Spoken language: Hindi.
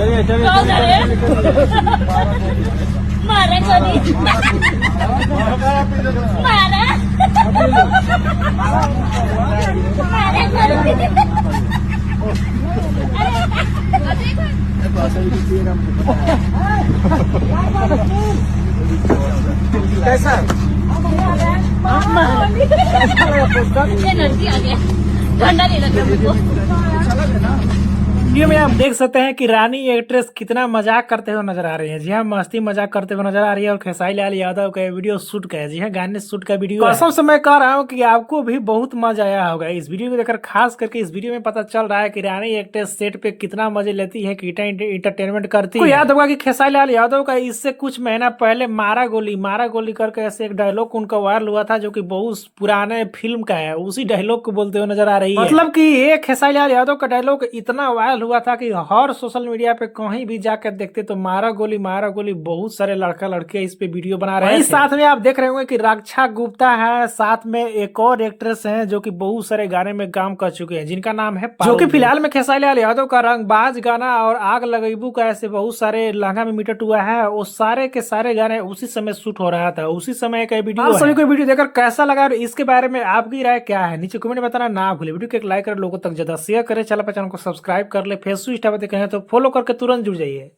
कौन झाले? मारा कोणी मारा कैसा एनर्जी आ गया, ठंडा नहीं लग रहा मुझको। वीडियो में आप देख सकते हैं कि रानी एक्ट्रेस कितना मजाक करते हुए नजर आ रही है। जी हाँ, मस्ती मजाक करते हुए नजर आ रही है। और खेसारी लाल यादव का वीडियो शूट का है। जी हाँ, गाने शूट का वीडियो है। कसम से मैं कह रहा हूँ कि आपको भी बहुत मजा आया होगा इस वीडियो को देखकर। खास करके इस वीडियो में पता चल रहा है कि रानी एक्ट्रेस सेट पे कितना मजे लेती है, कितना इंटरटेनमेंट करती है। याद होगा कि खेसारी लाल यादव का इससे कुछ महीना पहले मारा गोली करके ऐसे एक डायलॉग उनका वायरल हुआ था, जो कि बहुत पुराने फिल्म का है। उसी डायलॉग को बोलते हुए नजर आ रही है। मतलब कि ये खेसारी लाल यादव का डायलॉग इतना वायरल हुआ था कि हर सोशल मीडिया पे कहीं भी जाकर देखते तो मारा गोली बहुत सारे लड़का लड़के इस पे वीडियो बना रहे हैं। साथ में आप देख रहे होंगे कि रक्षा गुप्ता है, साथ में एक और एक्ट्रेस हैं जो कि बहुत सारे गाने में काम कर चुके हैं, जिनका नाम है जो कि फिलहाल में खेसारी लाल यादव का रंगबाज गाना और आग लगेबू का ऐसे बहुत सारे लहंगा में मीटट हुआ है। वो सारे के सारे गाने उसी समय शूट हो रहा था, उसी समय का वीडियो। आप सभी को वीडियो देखकर कैसा लगा और इसके बारे में आपकी राय क्या है, नीचे कमेंट में बताना ना भूले। वीडियो को एक लाइक कर लोगों तक ज्यादा शेयर करें, चैनल को सब्सक्राइब कर ले। फेसबुक इंस्टा पर देख रहे हैं तो फॉलो करके तुरंत जुड़ जाइए।